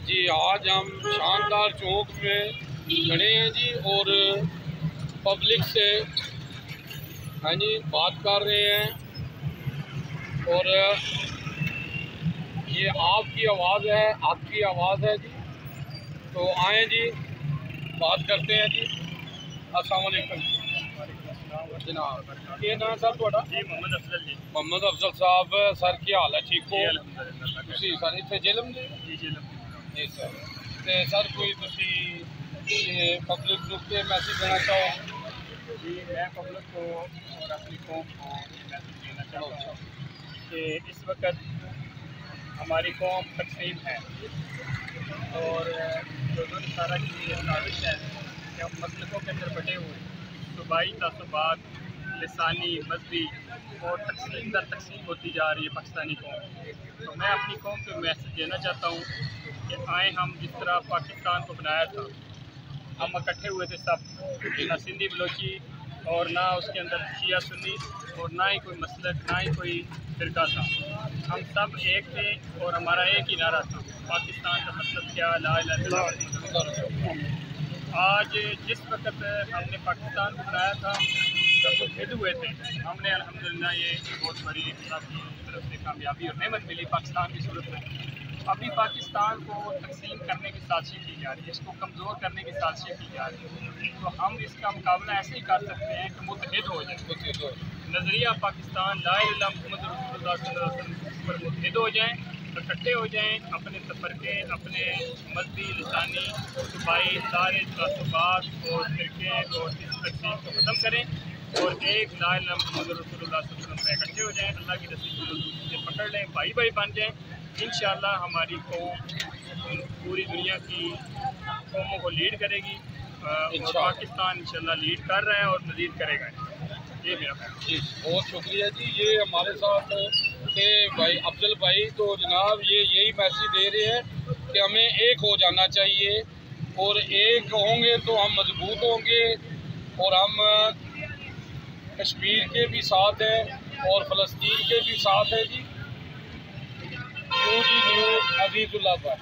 जी आज हम शानदार चौक में खड़े हैं जी और पब्लिक से हाँ जी बात कर रहे हैं और ये आपकी आवाज़ है, आपकी आवाज़ है जी। तो आए जी बात करते हैं जी। अस्सलाम वालेकुम जनाब, ये नाम सर थोड़ा जी मोहम्मद अफजल जी। मोहम्मद अफजल साहब सर की हाल है ठीक हो? जी सर इतने जेलम जी जी सर तो सर कोई पब्लिक ग्रुप के मैसेज देना चाहो? जी मैं पब्लिक को और अपनी कौम को ये मैसेज देना चाहता हूँ कि इस वक्त हमारी कौम तकसीम है और जो सारा की साजिश है कि हम मसलकों के अंदर बटे हुए सूबाई तसुबात लिसानी मजहबी और तकसीम दर तकसीम होती जा रही है पाकिस्तानी कौम। तो मैं अपनी कौम को मैसेज देना चाहता हूँ कि आए हम जिस तरह पाकिस्तान को बनाया था, हम इकट्ठे हुए थे सब, ना सिंधी बलोची और ना उसके अंदर शिया सुन्नी और ना ही कोई मसलक ना ही कोई फिरका था। हम सब एक थे और हमारा एक ही नारा था, पाकिस्तान का मतलब क्या, ला इलाहा इल्लल्लाह। आज जिस वक्त हमने पाकिस्तान को बनाया था जब मुतहद हुए थे, हमने अल्हम्दुलिल्लाह ये बहुत बड़ी अल्लाह की तरफ से कामयाबी और नेमत मिली पाकिस्तान की सूरत में। अभी पाकिस्तान को तकसीम करने की साजिश की जा रही है, इसको कमज़ोर करने की साजिश की जा रही है। तो हम इसका मुकाबला ऐसे ही कर सकते हैं कि मुतहद हो जाए, नज़रिया पाकिस्तान ला इलाहा मुहम्मद रसूलुल्लाह सल्लल्लाहु अलैहि वसल्लम पर मुतहद हो जाएँ, इकट्ठे हो जाएँ, अपने तफरके, अपने मजहबी लिसानी सूबाई सारे तसुबात और फिरके और इस तकसीम को ख़त्म करें और एक ला इलाहा मुहम्मद रसूलुल्लाह सल्लल्लाहु अलैहि वसल्लम पर इकट्ठे हो जाएँ, अल्लाह की रसूल से पकड़ लें, भाई भाई बन जाएँ। इंशाअल्लाह हमारी कौम पूरी दुनिया की कौमों को लीड करेगी और पाकिस्तान इंशाअल्लाह लीड कर रहा है और मज़ीद करेगा। ये मेरा जी बहुत शुक्रिया जी। ये हमारे साथ थे भाई अफजल भाई। तो जनाब ये यही मैसेज दे रहे हैं कि हमें एक हो जाना चाहिए और एक होंगे तो हम मजबूत होंगे और हम कश्मीर के भी साथ हैं और फ़लस्तीन के भी साथ हैं जी। न्यूज़ अजीज़ुल्लाह पर।